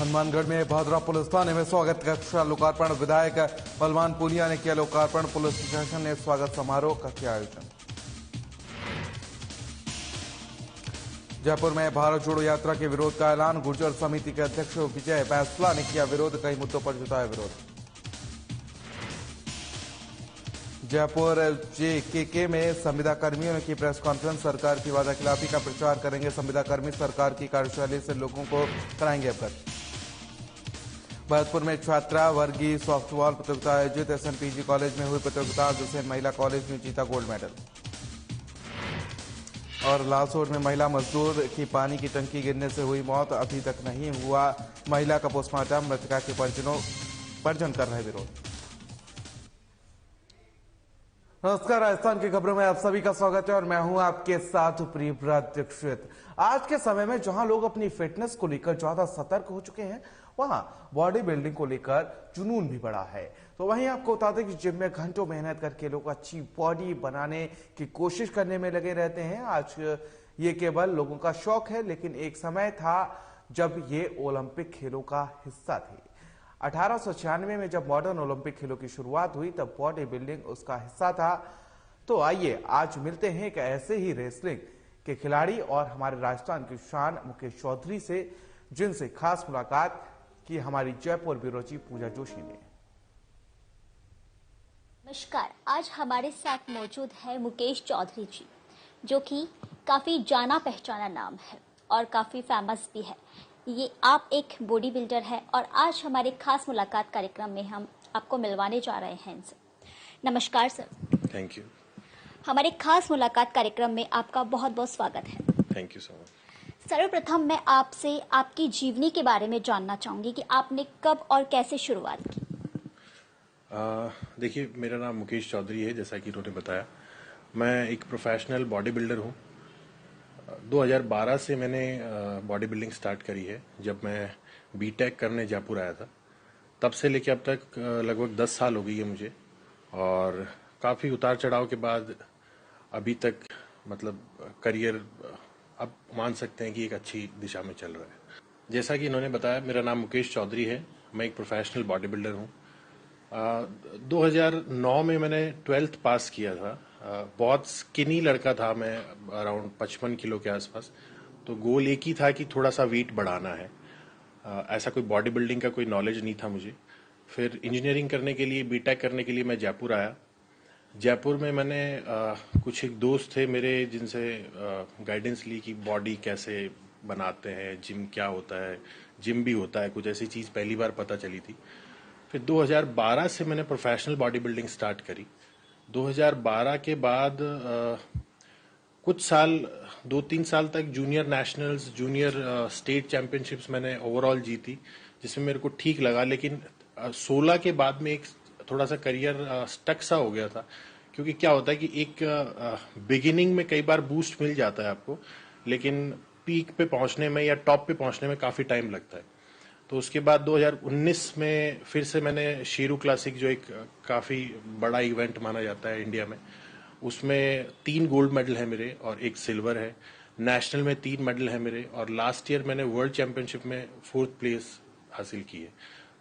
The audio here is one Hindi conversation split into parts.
हनुमानगढ़ में भादरा पुलिस थाने में स्वागत कक्षा लोकार्पण। विधायक बलवान पूनिया ने किया लोकार्पण। पुलिस प्रशासन ने स्वागत समारोह का किया आयोजन। जयपुर में भारत जोड़ो यात्रा के विरोध का ऐलान। गुर्जर समिति के अध्यक्ष विजय बैंसला ने किया विरोध। कई मुद्दों पर जताया विरोध। जयपुर जेकेके में संविदा कर्मियों ने की प्रेस कॉन्फ्रेंस। सरकार की वादाखिलाफी का प्रचार करेंगे संविदा कर्मी। सरकार की कार्यशैली से लोगों को कराएंगे अवगत। भरतपुर में छात्रा वर्गीय सॉफ्टबॉल प्रतियोगिता आयोजित। एसएनपीजी कॉलेज में हुई प्रतियोगिता, जिसे महिला कॉलेज ने जीता गोल्ड मेडल। और लालसोट में महिला मजदूर की पानी की टंकी गिरने से हुई मौत। अभी तक नहीं हुआ महिला का पोस्टमार्टम। मृतका के परिजन कर रहे विरोध। नमस्कार, राजस्थान की खबरों में आप सभी का स्वागत है और मैं हूं आपके साथ प्रियव्रत दीक्षित। आज के समय में जहां लोग अपनी फिटनेस को लेकर ज्यादा सतर्क हो चुके हैं, वहां बॉडी बिल्डिंग को लेकर जुनून भी बढ़ा है। तो वहीं आपको बता दें कि जिम में घंटों मेहनत करके लोग अच्छी बॉडी बनाने की कोशिश करने में लगे रहते हैं। आज ये केवल लोगों का शौक है, लेकिन एक समय था जब ये ओलंपिक खेलों का हिस्सा थे। 1896 में जब मॉडर्न ओलंपिक खेलों की शुरुआत हुई, तब बॉडी बिल्डिंग उसका हिस्सा था। तो आइए आज मिलते हैं एक ऐसे ही रेसलिंग के खिलाड़ी और हमारे राजस्थान की शान मुकेश चौधरी से, जिनसे खास मुलाकात की हमारी जयपुर ब्यूरो चीफ पूजा जोशी ने। नमस्कार, आज हमारे साथ मौजूद है मुकेश चौधरी जी, जो कि काफी जाना पहचाना नाम है और काफी फेमस भी है। ये आप एक बॉडी बिल्डर है और आज हमारे खास मुलाकात कार्यक्रम में हम आपको मिलवाने जा रहे हैं इनसे। नमस्कार सर। Thank you. हमारे खास मुलाकात कार्यक्रम में आपका बहुत बहुत स्वागत है। Thank you so much. सर्वप्रथम मैं आपसे आपकी जीवनी के बारे में जानना चाहूंगी कि आपने कब और कैसे शुरुआत की। देखिए, मेरा नाम मुकेश चौधरी है, जैसा कि उन्होंने बताया। मैं एक प्रोफेशनल बॉडी बिल्डर हूँ। 2012 से मैंने बॉडी बिल्डिंग स्टार्ट करी है, जब मैं बीटेक करने जयपुर आया था। तब से लेके अब तक लगभग 10 साल हो गई है मुझे, और काफ़ी उतार चढ़ाव के बाद अभी तक मतलब करियर अब मान सकते हैं कि एक अच्छी दिशा में चल रहा है। जैसा कि इन्होंने बताया, मेरा नाम मुकेश चौधरी है। मैं एक प्रोफेशनल बॉडी बिल्डर हूँ। 2009 में मैंने 12th पास किया था। बहुत स्किनी लड़का था मैं, अराउंड 55 किलो के आसपास। तो गोल एक ही था कि थोड़ा सा वेट बढ़ाना है। ऐसा कोई बॉडी बिल्डिंग का कोई नॉलेज नहीं था मुझे। फिर इंजीनियरिंग करने के लिए, बीटेक करने के लिए मैं जयपुर आया। जयपुर में मैंने कुछ एक दोस्त थे मेरे, जिनसे गाइडेंस ली कि बॉडी कैसे बनाते हैं, जिम क्या होता है, जिम भी होता है, कुछ ऐसी चीज़ पहली बार पता चली थी। फिर 2012 से मैंने प्रोफेशनल बॉडी बिल्डिंग स्टार्ट करी। 2012 के बाद कुछ साल, 2-3 साल तक junior nationals, junior state championships मैंने ओवरऑल जीती, जिसमें मेरे को ठीक लगा। लेकिन 16 के बाद में एक थोड़ा सा करियर स्टक सा हो गया था, क्योंकि क्या होता है कि एक बिगिनिंग में कई बार बूस्ट मिल जाता है आपको, लेकिन पीक पे पहुंचने में या टॉप पे पहुंचने में काफ़ी टाइम लगता है। तो उसके बाद 2019 में फिर से मैंने शेरू क्लासिक, जो एक काफ़ी बड़ा इवेंट माना जाता है इंडिया में, उसमें 3 गोल्ड मेडल है मेरे और 1 सिल्वर है। नेशनल में 3 मेडल है मेरे, और लास्ट ईयर मैंने वर्ल्ड चैंपियनशिप में 4th प्लेस हासिल की है।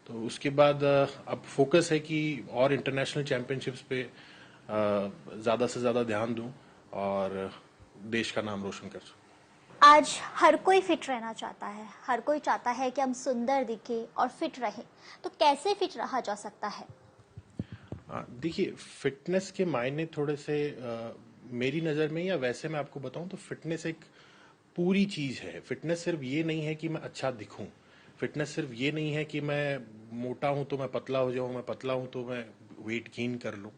तो उसके बाद अब फोकस है कि और इंटरनेशनल चैंपियनशिप्स पे ज़्यादा से ज़्यादा ध्यान दूं और देश का नाम रोशन कर सकूं। आज हर कोई फिट रहना चाहता है, हर कोई चाहता है कि हम सुंदर दिखे और फिट रहे। तो कैसे फिट रहा जा सकता है? देखिए, फिटनेस के मायने थोड़े से मेरी नज़र में, या वैसे मैं आपको बताऊं तो फिटनेस एक पूरी चीज़ है। फिटनेस सिर्फ ये नहीं है कि मैं अच्छा दिखूं। फिटनेस सिर्फ ये नहीं है कि मैं मोटा हूं तो मैं पतला हो जाऊं, मैं पतला हूं तो मैं वेट गेन कर लूं।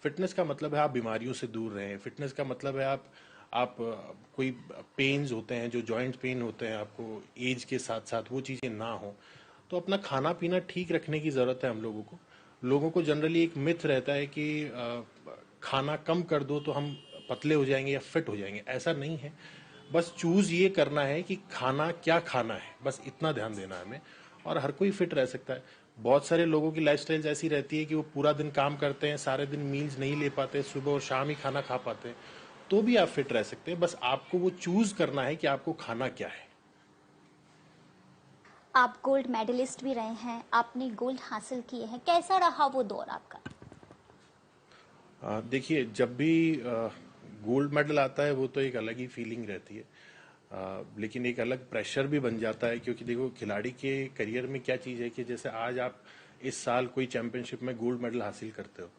फिटनेस का मतलब है आप बीमारियों से दूर रहें। फिटनेस का मतलब है आप कोई पेन्स होते हैं, जो जॉइंट पेन होते हैं आपको एज के साथ साथ, वो चीज़ें ना हो। तो अपना खाना पीना ठीक रखने की ज़रूरत है हम लोगों को। लोगों को जनरली एक मिथ रहता है कि खाना कम कर दो तो हम पतले हो जाएंगे या फिट हो जाएंगे। ऐसा नहीं है। बस चूज ये करना है कि खाना क्या खाना है, बस इतना ध्यान देना है हमें, और हर कोई फिट रह सकता है। बहुत सारे लोगों की लाइफस्टाइल ऐसी रहती है कि वो पूरा दिन काम करते हैं, सारे दिन मील्स नहीं ले पाते, सुबह और शाम ही खाना खा पाते हैं, तो भी आप फिट रह सकते हैं। बस आपको वो चूज करना है कि आपको खाना क्या है। आप गोल्ड मेडलिस्ट भी रहे हैं, आपने गोल्ड हासिल किए हैं, कैसा रहा वो दौर आपका? देखिए, जब भी गोल्ड मेडल आता है वो तो एक अलग ही फीलिंग रहती है। लेकिन एक अलग प्रेशर भी बन जाता है, क्योंकि देखो खिलाड़ी के करियर में क्या चीज़ है कि जैसे आज आप इस साल कोई चैंपियनशिप में गोल्ड मेडल हासिल करते हो,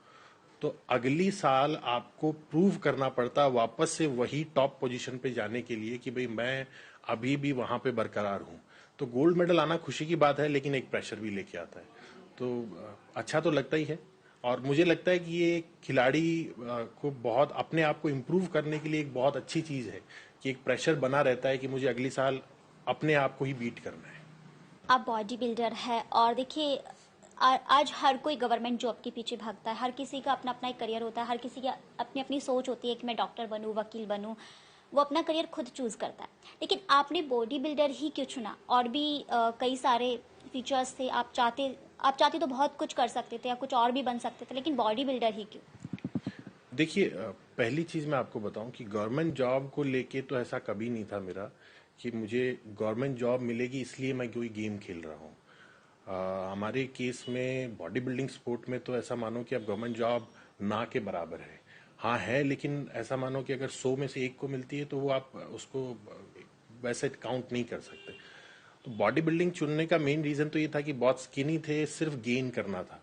तो अगली साल आपको प्रूव करना पड़ता है वापस से वही टॉप पोजीशन पे जाने के लिए कि भाई मैं अभी भी वहां पे बरकरार हूं। तो गोल्ड मेडल आना खुशी की बात है, लेकिन एक प्रेशर भी लेके आता है। तो अच्छा तो लगता ही है, और मुझे लगता है कि ये खिलाड़ी को बहुत अपने आप को इम्प्रूव करने के लिए एक बहुत अच्छी चीज है कि एक प्रेशर बना रहता है कि मुझे अगली साल अपने आप को ही बीट करना है। आप बॉडी बिल्डर है और देखिए आज हर कोई गवर्नमेंट जॉब के पीछे भागता है, हर किसी का अपना अपना एक करियर होता है, हर किसी की अपनी अपनी सोच होती है कि मैं डॉक्टर बनूं, वकील बनूं, वो अपना करियर खुद चूज करता है। लेकिन आपने बॉडी बिल्डर ही क्यों चुना? और भी कई सारे फीचर्स थे, आप चाहते तो बहुत कुछ कर सकते थे या कुछ और भी बन सकते थे, लेकिन बॉडी बिल्डर ही क्यों? देखिए, पहली चीज मैं आपको बताऊं कि गवर्नमेंट जॉब को लेके तो ऐसा कभी नहीं था मेरा कि मुझे गवर्नमेंट जॉब मिलेगी इसलिए मैं कोई गेम खेल रहा हूं। हमारे केस में बॉडी बिल्डिंग स्पोर्ट में तो ऐसा मानो कि अब गवर्नमेंट जॉब ना के बराबर है। हाँ है, लेकिन ऐसा मानो कि अगर 100 में से एक को मिलती है तो वो आप उसको वैसे काउंट नहीं कर सकते। तो बॉडी बिल्डिंग चुनने का मेन रीजन तो ये था कि बहुत स्किनी थे, सिर्फ गेन करना था।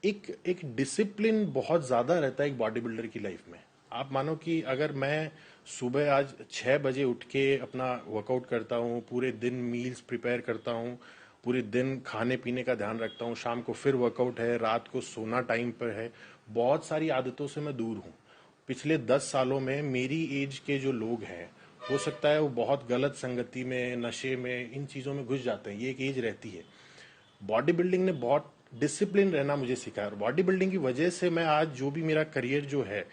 एक एक डिसिप्लिन बहुत ज्यादा रहता है एक बॉडी बिल्डर की लाइफ में। आप मानो कि अगर मैं सुबह आज 6 बजे उठ के अपना वर्कआउट करता हूँ, पूरे दिन मील्स प्रिपेयर करता हूँ, पूरे दिन खाने पीने का ध्यान रखता हूँ, शाम को फिर वर्कआउट है, रात को सोना टाइम पर है, बहुत सारी आदतों से मैं दूर हूँ। पिछले 10 सालों में मेरी एज के जो लोग हैं, हो सकता है वो बहुत गलत संगति में, नशे में, इन चीजों में घुस जाते हैं। ये एक एज रहती है। बॉडी बिल्डिंग ने बहुत डिसिप्लिन रहना मुझे सिखाया, और बॉडी बिल्डिंग की वजह से मैं आज जो भी मेरा करियर जो है,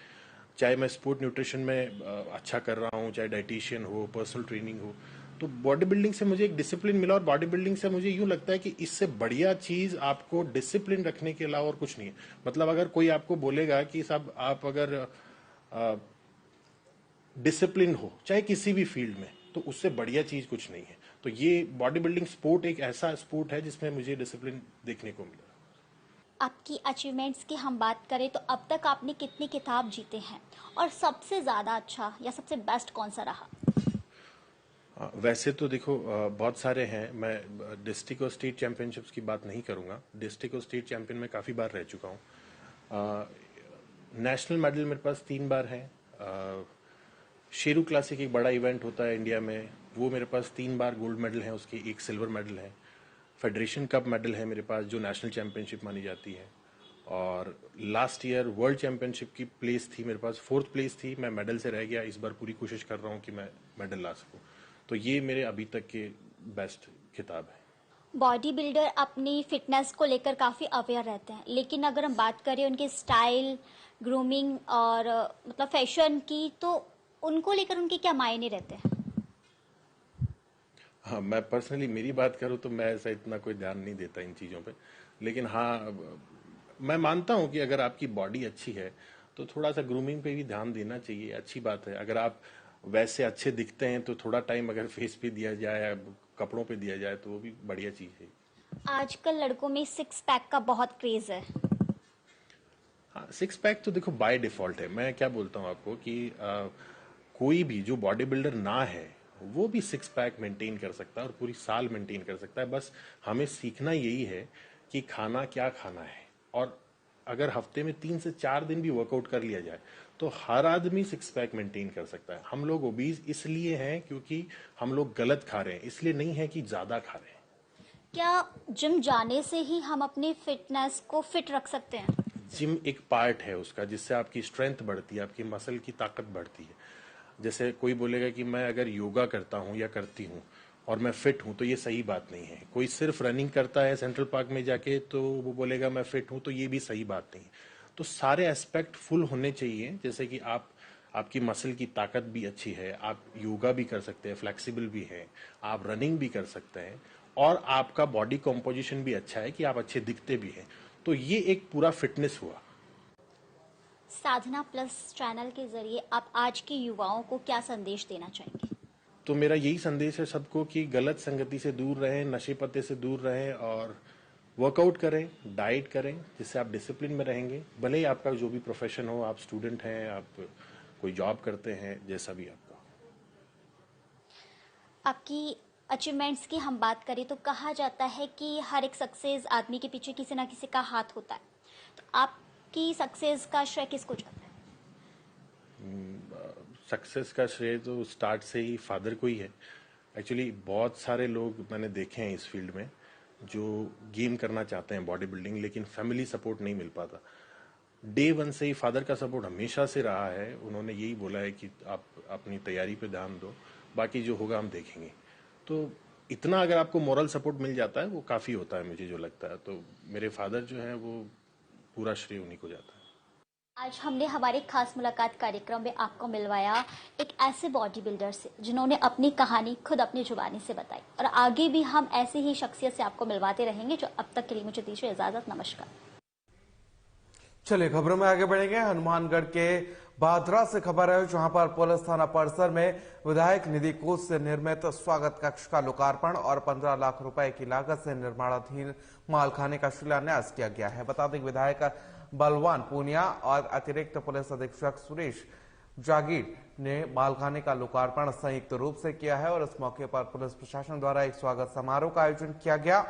चाहे मैं स्पोर्ट न्यूट्रिशन में अच्छा कर रहा हूँ, चाहे डाइटिशियन हो, पर्सनल ट्रेनिंग हो, तो बॉडी बिल्डिंग से मुझे एक डिसिप्लिन मिला। और बॉडी बिल्डिंग से मुझे यूं लगता है कि इससे बढ़िया चीज आपको डिसिप्लिन रखने के अलावा और कुछ नहीं है। मतलब अगर कोई आपको बोलेगा कि साहब आप अगर डिसिप्लिन हो चाहे किसी भी फील्ड में, तो उससे बढ़िया चीज कुछ नहीं है। तो ये बॉडी बिल्डिंग स्पोर्ट एक ऐसा स्पोर्ट है जिसमें मुझे डिसिप्लिन देखने को मिला। आपकी अचीवमेंट्स की हम बात करें तो अब तक आपने कितनी किताब जीते हैं, और सबसे ज़्यादा अच्छा या सबसे बेस्ट कौन सा रहा? वैसे तो देखो बहुत सारे हैं। मैं डिस्ट्रिक्ट और स्टेट चैंपियनशिप्स की बात नहीं करूंगा। डिस्ट्रिक्ट और स्टेट चैंपियन में काफी बार रह चुका हूँ। नेशनल मेडल मेरे पास 3 बार है। शेरू क्लासिक एक बड़ा इवेंट होता है इंडिया में, वो मेरे पास 3 बार गोल्ड मेडल है, उसके एक सिल्वर मेडल है। फेडरेशन कप मेडल है मेरे पास, जो नेशनल चैंपियनशिप मानी जाती है। और लास्ट ईयर वर्ल्ड चैंपियनशिप की प्लेस थी मेरे पास, 4th प्लेस थी, मैं मेडल से रह गया। इस बार पूरी कोशिश कर रहा हूँ कि मैं मेडल ला सकूँ। तो ये मेरे अभी तक के बेस्ट खिताब है। बॉडी बिल्डर अपनी फिटनेस को लेकर काफ़ी अवेयर रहते हैं, लेकिन अगर हम बात करें उनके स्टाइल, ग्रूमिंग और मतलब फैशन की, तो उनको लेकर उनके क्या मायने रहते हैं? हाँ, मैं पर्सनली मेरी बात करूँ तो मैं ऐसा इतना कोई ध्यान नहीं देता इन चीज़ों पे। लेकिन हाँ, मैं मानता हूँ कि अगर आपकी बॉडी अच्छी है तो थोड़ा सा ग्रूमिंग पे भी ध्यान देना चाहिए, अच्छी बात है। अगर आप वैसे अच्छे दिखते हैं तो थोड़ा टाइम अगर फेस पे दिया जाए या कपड़ों पे दिया जाए तो वो भी बढ़िया चीज़ है। आजकल लड़कों में 6 पैक का बहुत क्रेज है। हाँ, 6 पैक तो देखो बाय डिफॉल्ट है। मैं क्या बोलता हूँ आपको कि कोई भी जो बॉडी बिल्डर ना है वो भी 6 पैक मेंटेन कर सकता है और पूरी साल मेंटेन कर सकता है। बस हमें सीखना यही है कि खाना क्या खाना है। और अगर हफ्ते में 3 से 4 दिन भी वर्कआउट कर लिया जाए तो हर आदमी 6 पैक मेंटेन कर सकता है। हम लोग ओबीज इसलिए हैं क्योंकि हम लोग गलत खा रहे हैं, इसलिए नहीं है कि ज्यादा खा रहे हैं। क्या जिम जाने से ही हम अपनी फिटनेस को फिट रख सकते हैं? जिम एक पार्ट है उसका, जिससे आपकी स्ट्रेंथ बढ़ती है, आपकी मसल की ताकत बढ़ती है। जैसे कोई बोलेगा कि मैं अगर योगा करता हूँ या करती हूँ और मैं फिट हूँ, तो ये सही बात नहीं है। कोई सिर्फ रनिंग करता है सेंट्रल पार्क में जाके तो वो बोलेगा मैं फिट हूँ, तो ये भी सही बात नहीं है। तो सारे एस्पेक्ट फुल होने चाहिए। जैसे कि आपकी मसल की ताकत भी अच्छी है, आप योगा भी कर सकते हैं, फ्लेक्सिबल भी है, आप रनिंग भी कर सकते हैं, और आपका बॉडी कॉम्पोजिशन भी अच्छा है कि आप अच्छे दिखते भी हैं। तो ये एक पूरा फिटनेस हुआ। साधना प्लस चैनल के जरिए आप आज के युवाओं को क्या संदेश देना चाहेंगे? तो मेरा यही संदेश है सबको कि गलत संगति से दूर रहें, नशे पत्ते से दूर रहें और वर्कआउट करें, डाइट करें, जिससे आप डिसिप्लिन में रहेंगे। भले ही आपका जो भी प्रोफेशन हो, आप स्टूडेंट हैं, आप कोई जॉब करते हैं, जैसा भी आपका। आपकी अचीवमेंट्स की हम बात करें तो कहा जाता है कि हर एक सक्सेस आदमी के पीछे किसी ना किसी का हाथ होता है, तो आपकी सक्सेस का श्रेय किसको जाता है? सक्सेस का श्रेय तो स्टार्ट से ही फादर को ही है। एक्चुअली बहुत सारे लोग मैंने देखे हैं इस फील्ड में जो गेम करना चाहते हैं बॉडी बिल्डिंग, लेकिन फैमिली सपोर्ट नहीं मिल पाता। डे वन से ही फादर का सपोर्ट हमेशा से रहा है। उन्होंने यही बोला है कि आप अपनी तैयारी पे ध्यान दो, बाकी जो होगा हम देखेंगे। तो इतना अगर आपको मॉरल सपोर्ट मिल जाता है वो काफ़ी होता है, मुझे जो लगता है। तो मेरे फादर जो हैं वो पूरा श्रेय उन्हीं को जाता है। आज हमने हमारे खास मुलाकात कार्यक्रम में आपको मिलवाया एक ऐसे बॉडी बिल्डर से जिन्होंने अपनी कहानी खुद अपनी जुबानी से बताई, और आगे भी हम ऐसी ही शख्सियत से आपको मिलवाते रहेंगे। जो अब तक के लिए मुझे दीजिए इजाजत, नमस्कार। चलिए खबरों में आगे बढ़ेंगे। हनुमानगढ़ के भादरा से खबर है, जहां पर पुलिस थाना परिसर में विधायक निधि कोष से निर्मित स्वागत कक्ष का लोकार्पण और 15 लाख रुपए की लागत से निर्माणाधीन मालखाने का शिलान्यास किया गया है। बता दें विधायक बलवान पूनिया और अतिरिक्त पुलिस अधीक्षक सुरेश जागीर ने मालखाने का लोकार्पण संयुक्त रूप से किया है और इस मौके पर पुलिस प्रशासन द्वारा एक स्वागत समारोह का आयोजन किया गया।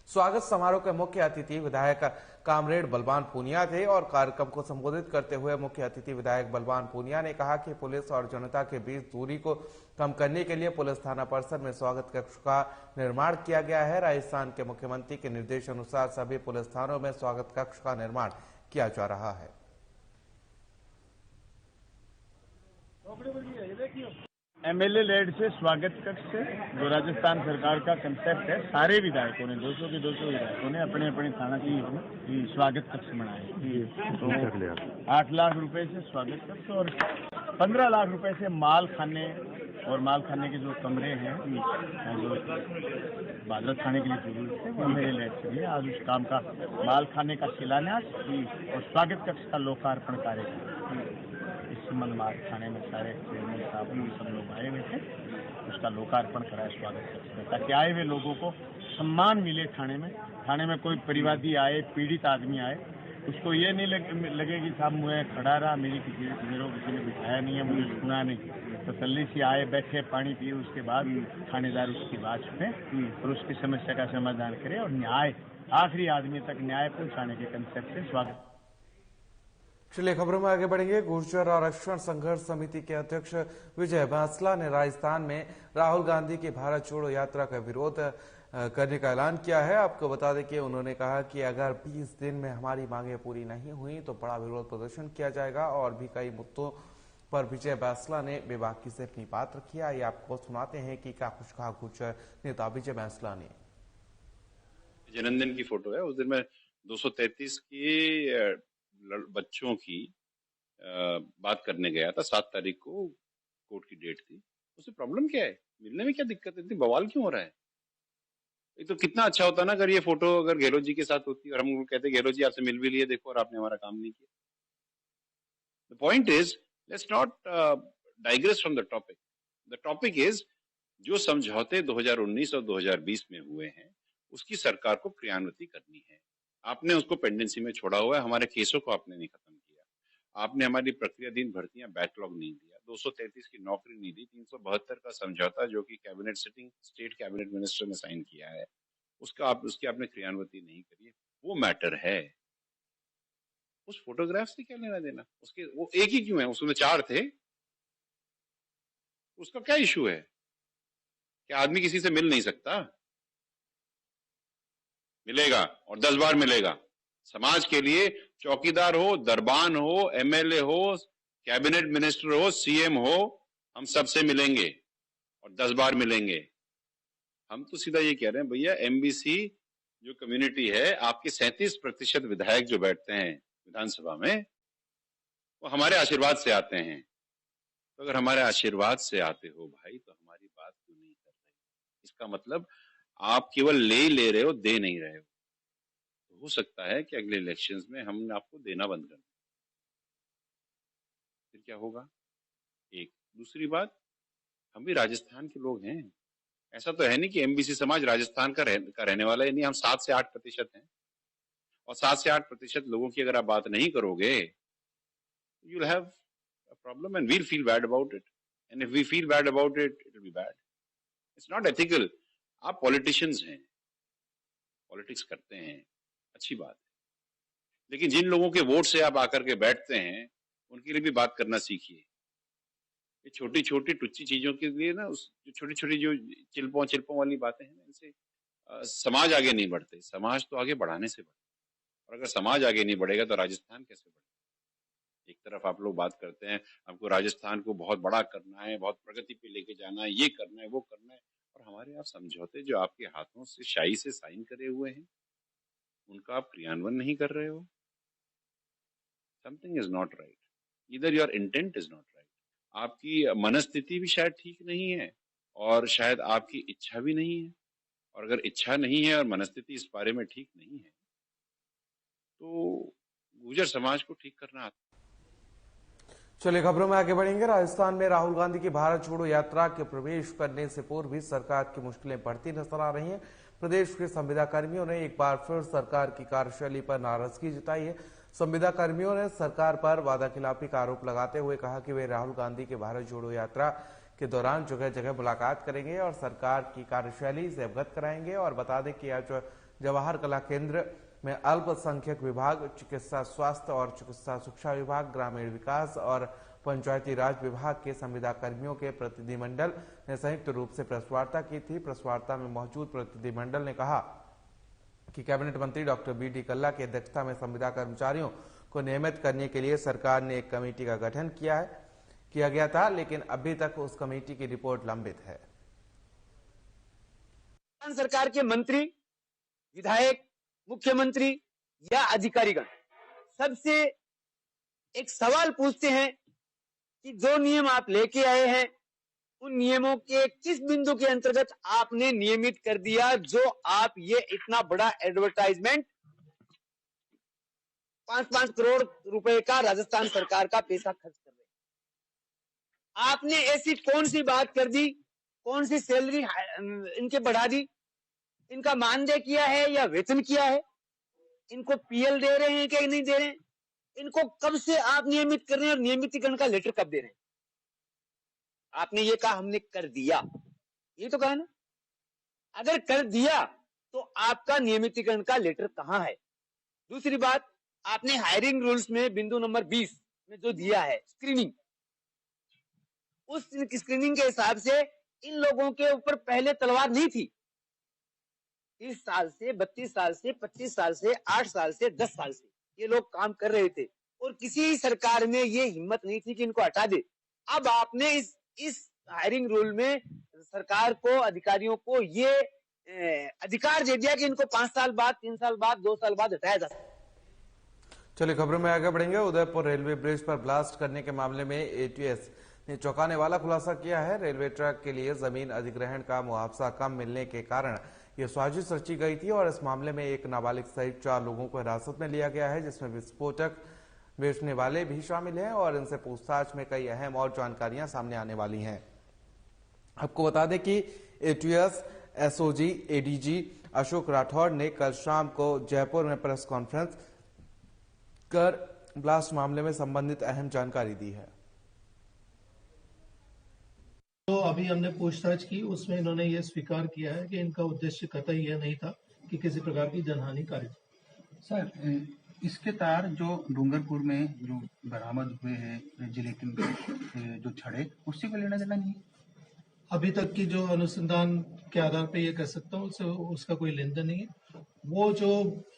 स्वागत समारोह के मुख्य अतिथि विधायक कामरेड बलवान पूनिया थे और कार्यक्रम को संबोधित करते हुए मुख्य अतिथि विधायक बलवान पूनिया ने कहा कि पुलिस और जनता के बीच दूरी को कम करने के लिए पुलिस थाना परिसर में स्वागत कक्ष का निर्माण किया गया है। राजस्थान के मुख्यमंत्री के निर्देश अनुसार सभी पुलिस थानों में स्वागत कक्ष का निर्माण किया जा रहा है। एमएलए लेड से स्वागत कक्ष से जो राजस्थान सरकार का कंसेप्ट है, सारे विधायकों ने 200 के 200 विधायकों ने अपने अपने थाना की स्वागत कक्ष बनाए। तो 8 लाख रुपए से स्वागत कक्ष और 15 लाख रुपए से माल खाने और माल खाने के जो कमरे हैं जो भादरा थाने के लिए जरूरत है, वो मेरे लेड से है। आज उस काम का माल खाने का शिलान्यास और स्वागत कक्ष का लोकार्पण कार्यक्रम माल थाने में सारे चेयरमैन साहब सब लोग आए हुए थे, उसका लोकार्पण कराया स्वागत कक्ष में, ताकि आए हुए लोगों को सम्मान मिले। थाने में कोई परिवादी आए, पीड़ित आदमी आए, उसको ये नहीं लगे कि साहब मैं खड़ा रहा, मेरे किसी ने बिठाया नहीं है, मुझे सुना नहीं। तसल्ली से आए, बैठे, पानी पिए, उसके बाद थानेदार उसकी बात सुने और उसकी समस्या का समाधान करे और न्याय आखिरी आदमी तक न्याय पहुंचाने के कंसेप्ट से स्वागत। चलिए खबरों में आगे बढ़ेंगे। गुर्जर आरक्षण संघर्ष समिति के अध्यक्ष विजय बांसला ने राजस्थान में राहुल गांधी की भारत जोड़ो यात्रा का विरोध करने का ऐलान किया है। आपको बता दें कि उन्होंने कहा कि अगर 20 दिन में हमारी मांगें पूरी नहीं हुई तो बड़ा विरोध प्रदर्शन किया जाएगा। और भी कई मुद्दों पर विजय बांसला ने बेबाकी से अपनी बात रखी है। ये आपको सुनाते हैं कि क्या कुछ कहा गुर्जर नेता विजय बांसला ने। जन्मदिन की फोटो है, उस दिन मैं 233 की बच्चों की बात करने गया था। 7 तारीख को कोर्ट की डेट थी। उससे प्रॉब्लम क्या है? मिलने में क्या दिक्कत है? इतनी बवाल क्यों हो रहा है? ये तो कितना अच्छा होता ना अगर ये फोटो अगर गहलोत जी के साथ होती और हम उनको कहते गहलोत जी आपसे मिल भी लिए देखो और आपने हमारा काम नहीं किया। The point is let's not digress from the topic. The topic is जो समझौते 2019 और 2020 में हुए हैं उसकी सरकार को क्रियान्वित करनी है। आपने उसको पेंडेंसी में छोड़ा हुआ है। हमारे केसों को आपने नहीं खत्म किया। आपने हमारी प्रक्रियाधीन भर्तियां बैकलॉग नहीं दिया। 233 की नौकरी नहीं दी। 372 का समझौता जो कि cabinet sitting state cabinet minister ने साइन किया है उसकी आपने क्रियान्वित नहीं करी। वो मैटर है। उस फोटोग्राफ से क्या लेना देना? उसके वो एक ही क्यों है? उसमें 4 थे। उसका क्या इशू है? क्या आदमी किसी से मिल नहीं सकता? मिलेगा और 10 बार मिलेगा। समाज के लिए चौकीदार हो, दरबान हो, एमएलए हो, कैबिनेट मिनिस्टर हो, सीएम हो, हम सबसे मिलेंगे और 10 बार मिलेंगे। हम तो सीधा ये कह रहे हैं भैया, एमबीसी जो कम्युनिटी है, आपके 37% विधायक जो बैठते हैं विधानसभा में वो हमारे आशीर्वाद से आते हैं। तो अगर हमारे आशीर्वाद से आते हो भाई तो हमारी बात क्यों नहीं कर रहे? इसका मतलब आप केवल ले रहे हो, दे नहीं रहे हो। तो हो सकता है कि अगले इलेक्शंस में हम आपको देना बंद कर दें। फिर क्या होगा? एक दूसरी बात, हम भी राजस्थान के लोग हैं। ऐसा तो है नहीं कि एमबीसी समाज राजस्थान का रहने वाला है, नहीं। हम 7 से 8% हैं, और 7 से 8% लोगों की अगर आप बात नहीं करोगे, you will have a problem and we'll feel bad about it, and if we feel bad about it, it will be bad. It's not ethical. आप पॉलिटिशियंस हैं, पॉलिटिक्स करते हैं, अच्छी बात है, लेकिन जिन लोगों के वोट से आप आकर के बैठते हैं, उनके लिए भी बात करना सीखिए। ये छोटी छोटी टुच्ची चीजों के लिए ना, उस छोटी छोटी जो चिल्पों वाली बातें हैं ना, इनसे समाज आगे नहीं बढ़ते। समाज तो आगे बढ़ाने से बढ़ता है, और अगर समाज आगे नहीं बढ़ेगा तो राजस्थान कैसे बढ़ेगा? एक तरफ आप लोग बात करते हैं हमको राजस्थान को बहुत बड़ा करना है, बहुत प्रगति पे लेके जाना है, ये करना है, वो करना है, और हमारे आप समझौते जो आपके हाथों से शाही से साइन करे हुए हैं, उनका आप क्रियान्वयन नहीं कर रहे हो। Something is not right, either your intent is not right. आपकी मनस्थिति भी शायद ठीक नहीं है, और शायद आपकी इच्छा भी नहीं है। और अगर इच्छा नहीं है और मनस्थिति इस बारे में ठीक नहीं है, तो गुर्जर समाज को ठीक करना। चलिए खबरों में आगे बढ़ेंगे। राजस्थान में राहुल गांधी की भारत छोड़ो यात्रा के प्रवेश करने से पूर्व भी सरकार की मुश्किलें बढ़ती नजर आ रही हैं। प्रदेश के संविदा कर्मियों ने एक बार फिर सरकार की कार्यशैली पर नाराजगी जताई है। संविदा कर्मियों ने सरकार पर वादाखिलाफी का आरोप लगाते हुए कहा कि वे राहुल गांधी की भारत जोड़ो यात्रा के दौरान जगह जगह मुलाकात करेंगे और सरकार की कार्यशैली से अवगत कराएंगे। और बता दें कि आज जवाहर कला केंद्र में अल्पसंख्यक विभाग, चिकित्सा स्वास्थ्य और चिकित्सा शिक्षा विभाग, ग्रामीण विकास और पंचायती राज विभाग के संविदा कर्मियों के प्रतिनिधिमंडल ने संयुक्त रूप से प्रेस वार्ता की थी। प्रेस वार्ता में मौजूद प्रतिनिधिमंडल ने कहा कि कैबिनेट मंत्री डॉक्टर बी.डी. कल्ला की अध्यक्षता में संविदा कर्मचारियों को नियमित करने के लिए सरकार ने एक कमेटी का गठन किया गया था, लेकिन अभी तक उस कमेटी की रिपोर्ट लंबित है। सरकार के मंत्री, विधायक, मुख्यमंत्री या अधिकारीगण सबसे एक सवाल पूछते हैं कि जो नियम आप लेके आए हैं, उन नियमों के किस बिंदु के अंतर्गत आपने नियमित कर दिया, जो आप ये इतना बड़ा एडवर्टाइजमेंट 5-5 करोड़ रुपए का राजस्थान सरकार का पैसा खर्च कर रहे हैं। आपने ऐसी कौन सी बात कर दी, कौन सी सैलरी इनके बढ़ा दी, इनका मानदेय किया है या वेतन किया है, इनको पीएल दे रहे हैं कि नहीं दे रहे हैं, इनको कब से आप नियमित कर रहे हैं और नियमितीकरण का लेटर कब दे रहे हैं? आपने ये कहा हमने कर दिया, ये तो कहा ना। अगर कर दिया तो आपका नियमितीकरण का लेटर कहां है? दूसरी बात, आपने हायरिंग रूल्स में बिंदु नंबर 20 में जो दिया है स्क्रीनिंग, उस स्क्रीनिंग के हिसाब से इन लोगों के ऊपर पहले तलवार नहीं थी। 30 साल से, 32 साल से, 25 साल से, 8 साल से, 10 साल से ये लोग काम कर रहे थे, और किसी सरकार में ये हिम्मत नहीं थी कि इनको हटा दे। अब आपने इस हायरिंग रूल में सरकार को, अधिकारियों को ये अधिकार दे दिया कि इनको 5 साल बाद, 3 साल बाद, 2 साल बाद हटाया जा सकता। चलिए खबरों में आगे बढ़ेंगे। उदयपुर रेलवे ब्रिज पर ब्लास्ट करने के मामले में एटीएस ने चौंकाने वाला खुलासा किया है। रेलवे ट्रैक के लिए जमीन अधिग्रहण का मुआवजा कम मिलने के कारण ये साजिश रची गई थी, और इस मामले में एक नाबालिग सहित 4 लोगों को हिरासत में लिया गया है, जिसमें विस्फोटक बेचने वाले भी शामिल हैं, और इनसे पूछताछ में कई अहम और जानकारियां सामने आने वाली हैं। आपको बता दें कि ATS SOG ADG Ashok Rathore ने कल शाम को जयपुर में प्रेस कॉन्फ्रेंस कर ब्लास्ट मामले में संबंधित अहम जानकारी दी है। तो अभी हमने पूछताछ की, उसमें इन्होंने ये स्वीकार किया है कि इनका उद्देश्य कतई यह नहीं था कि किसी प्रकार की जनहानिकारी। सर, इसके तार जो डूंगरपुर में जो बरामद हुए हैं जिलेटिन के जो छड़े, उससे कोई लेना देना नहीं है। अभी तक की जो अनुसंधान के आधार पे ये कह सकता हूँ, उसका कोई लेन देन नहीं है। वो जो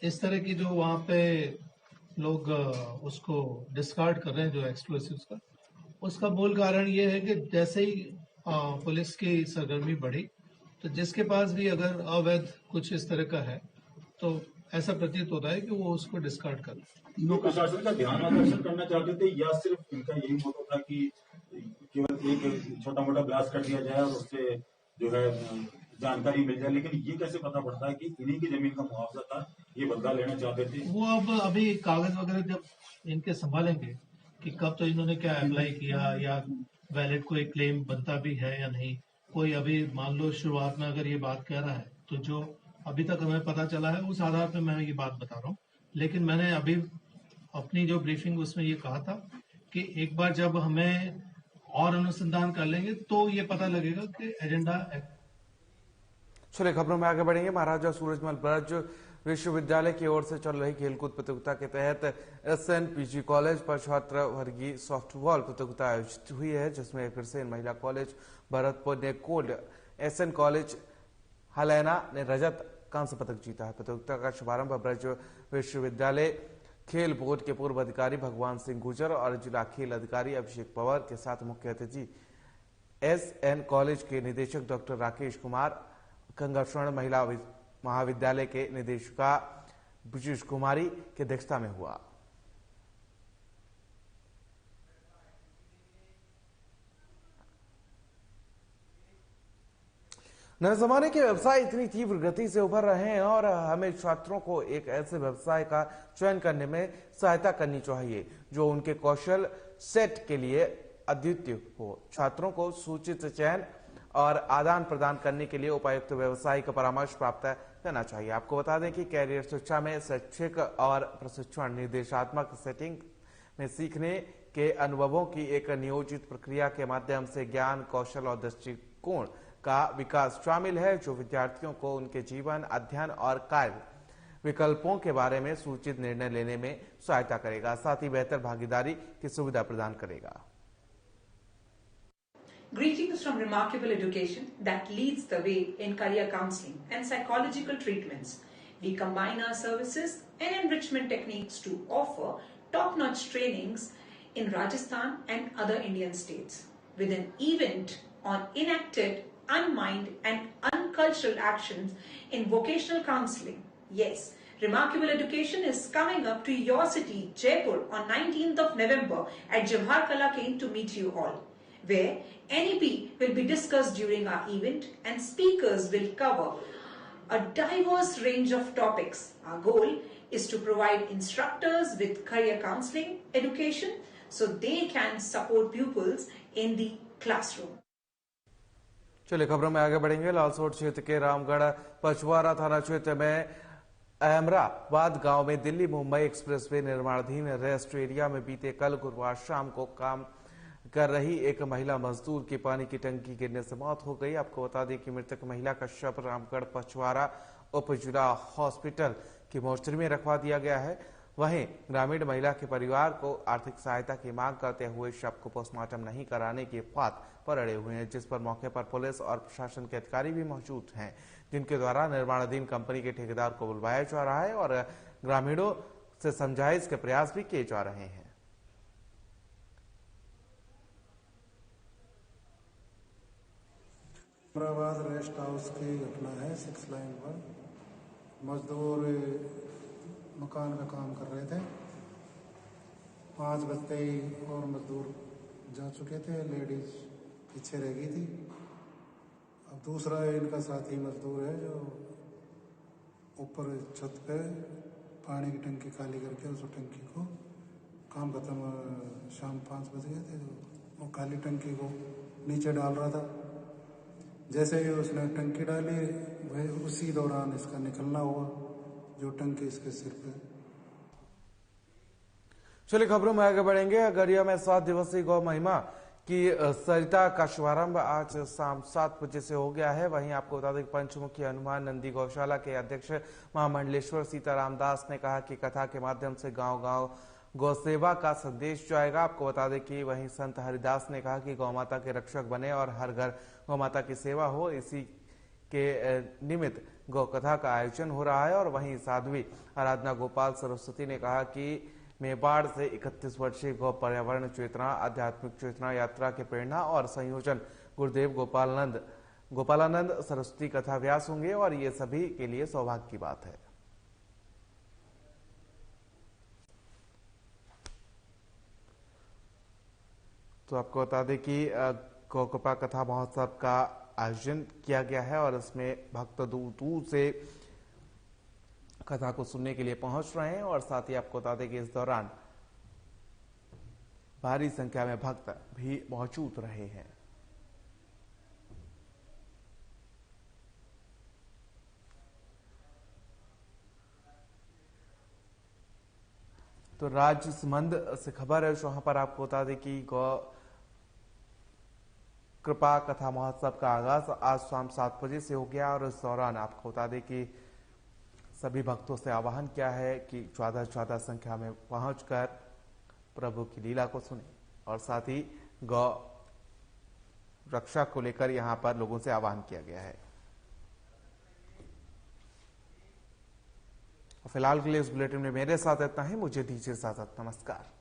इस तरह की जो वहाँ पे लोग उसको डिस्कार्ड कर रहे हैं, जो एक्सप्लोसिव्स का, उसका मूल कारण ये है कि जैसे ही पुलिस की सरगर्मी बढ़ी, तो जिसके पास भी अगर अवैध कुछ इस तरह का है, तो ऐसा प्रतीत होता है कि वो उसको डिस्कार्ड कर। लोग प्रशासन का ध्यान आकर्षण करना चाहते थे, या सिर्फ इनका यही मोटो था कि केवल एक छोटा मोटा ब्लास्ट कर दिया जाए और उससे जो है जानकारी मिल जाए? लेकिन ये कैसे पता पड़ता है कि इन्हीं की जमीन का मुआवजा था, ये बदला लेना चाहते थे? वो अब अभी कागज वगैरह जब इनके संभालेंगे कि कब तो इन्होंने क्या अप्लाई किया या वैलिड कोई क्लेम बनता भी है या नहीं। कोई अभी मान लो शुरुआत में अगर ये बात कह रहा है तो जो अभी तक हमें पता चला है उस आधार पर मैं ये बात बता रहा हूँ। लेकिन मैंने अभी अपनी जो ब्रीफिंग उसमें ये कहा था कि एक बार जब हमें और अनुसंधान कर लेंगे तो ये पता लगेगा कि एजेंडा। चलिए खबरों में आगे बढ़ेंगे। महाराजा सूरजमल ब्रज विश्वविद्यालय की ओर से चल रही खेलकूद प्रतियोगिता के तहत SNPG कॉलेज पर छात्र वर्गीय सॉफ्टबॉल प्रतियोगिता आयोजित हुई है, जिसमें कृषि महिला कॉलेज भरतपुर ने गोल्ड, SN कॉलेज हलैना ने रजत कांस्य पदक जीता है। प्रतियोगिता का शुभारंभ ब्रज विश्वविद्यालय खेल बोर्ड के पूर्व अधिकारी भगवान सिंह गुर्जर और जिला खेल अधिकारी अभिषेक पवार के साथ मुख्य अतिथि SN कॉलेज के निदेशक डॉक्टर राकेश कुमार, गंगाशरण महिला महाविद्यालय के निदेशिका ब्रिजेश कुमारी की अध्यक्षता में हुआ। नए जमाने के व्यवसाय इतनी तीव्र गति से उभर रहे हैं और हमें छात्रों को एक ऐसे व्यवसाय का चयन करने में सहायता करनी चाहिए जो उनके कौशल सेट के लिए अद्वितीय हो। छात्रों को सूचित चयन और आदान प्रदान करने के लिए उपायुक्त व्यवसाय का परामर्श प्राप्त करना चाहिए। आपको बता दें कि कैरियर शिक्षा में शैक्षिक और प्रशिक्षण निर्देशात्मक सेटिंग में सीखने के अनुभवों की एक नियोजित प्रक्रिया के माध्यम से ज्ञान, कौशल और दृष्टिकोण का विकास शामिल है, जो विद्यार्थियों को उनके जीवन, अध्ययन और कार्य विकल्पों के बारे में सूचित निर्णय लेने में सहायता करेगा, साथ ही बेहतर भागीदारी की सुविधा प्रदान करेगा। Greetings from Remarkable Education that leads the way in career counseling and psychological treatments. We combine our services and enrichment techniques to offer top-notch trainings in Rajasthan and other Indian states with an event on enacted, unmined and uncultural actions in vocational counseling. Yes, Remarkable Education is coming up to your city, Jaipur on 19th of November at Jawahar Kala Kendra to meet you all, where NEP will be discussed during our event and speakers will cover a diverse range of topics. Our goal is to provide instructors with career counseling education so they can support pupils in the classroom. चलिए खबरों में आगे बढ़ेंगे। लालसोट क्षेत्र के रामगढ़ पचवारा थाना क्षेत्र में अहमराबाद गांव में दिल्ली मुंबई एक्सप्रेसवे निर्माणाधीन रेस्ट एरिया में बीते कल गुरुवार शाम को काम कर रही एक महिला मजदूर की पानी की टंकी गिरने से मौत हो गई। आपको बता दें कि मृतक महिला का शव रामगढ़ पचवारा उप जिला हॉस्पिटल की मोर्चरी में रखवा दिया गया है। वहीं ग्रामीण महिला के परिवार को आर्थिक सहायता की मांग करते हुए शव को पोस्टमार्टम नहीं कराने की बात पर अड़े हुए हैं, जिस पर मौके पर पुलिस और प्रशासन के अधिकारी भी मौजूद हैं, जिनके द्वारा निर्माणाधीन कंपनी के ठेकेदार को बुलवाया जा रहा है और ग्रामीणों से समझाइश के प्रयास भी किए जा रहे हैं। अहमदाबाद रेस्ट हाउस की घटना है। 6 लाइन पर मजदूर मकान का काम कर रहे थे। 5 बजते ही और मजदूर जा चुके थे, लेडीज पीछे रह गई थी। अब दूसरा इनका साथी मजदूर है जो ऊपर छत पे पानी की टंकी खाली करके उस टंकी को काम खत्म शाम 5 बज गए थे, वो खाली टंकी को नीचे डाल रहा था। जैसे ही उसने टंकी डाली वही उसी दौरान इसका निकलना हुआ, जो टंकी इसके सिर पे। चलिए खबरों में आगे बढ़ेंगे। अगरिया में 7 दिवसीय गौ महिमा की सरिता का शुभारंभ आज शाम 7 बजे से हो गया है। वहीं आपको बता दें कि पंचमुखी हनुमान नंदी गौशाला के अध्यक्ष महामंडलेश्वर सीताराम दास ने कहा कि कथा के माध्यम से गांव-गांव गौ सेवा का संदेश जाएगा। आपको बता दें कि वहीं संत हरिदास ने कहा कि गौ माता के रक्षक बने और हर घर गौ माता की सेवा हो, इसी के निमित्त गौ कथा का आयोजन हो रहा है। और वहीं साध्वी आराधना गोपाल सरस्वती ने कहा कि मेवाड़ से 31 वर्षीय गौ पर्यावरण चेतना आध्यात्मिक चेतना यात्रा के प्रेरणा और संयोजन गुरुदेव गोपालानंद सरस्वती कथा व्यास होंगे और ये सभी के लिए सौभाग्य की बात है। तो आपको बता दें कि गौ कृपा कथा महोत्सव का आयोजन किया गया है और इसमें भक्त दूर दूर से कथा को सुनने के लिए पहुंच रहे हैं। और साथ ही आपको बता दें कि इस दौरान भारी संख्या में भक्त भी मौजूद रहे हैं। तो राजसमंद से खबर है, वहां पर आपको बता दें कि गौ कृपा कथा महोत्सव का आगाज आज शाम 7 बजे से हो गया और इस दौरान आपको बता दें कि सभी भक्तों से आह्वान किया है कि ज्यादा से ज्यादा संख्या में पहुंचकर प्रभु की लीला को सुने और साथ ही गौ रक्षा को लेकर यहां पर लोगों से आह्वान किया गया है। फिलहाल के लिए इस बुलेटिन में मेरे साथ इतना ही, मुझे दीजिए इजाजत, नमस्कार।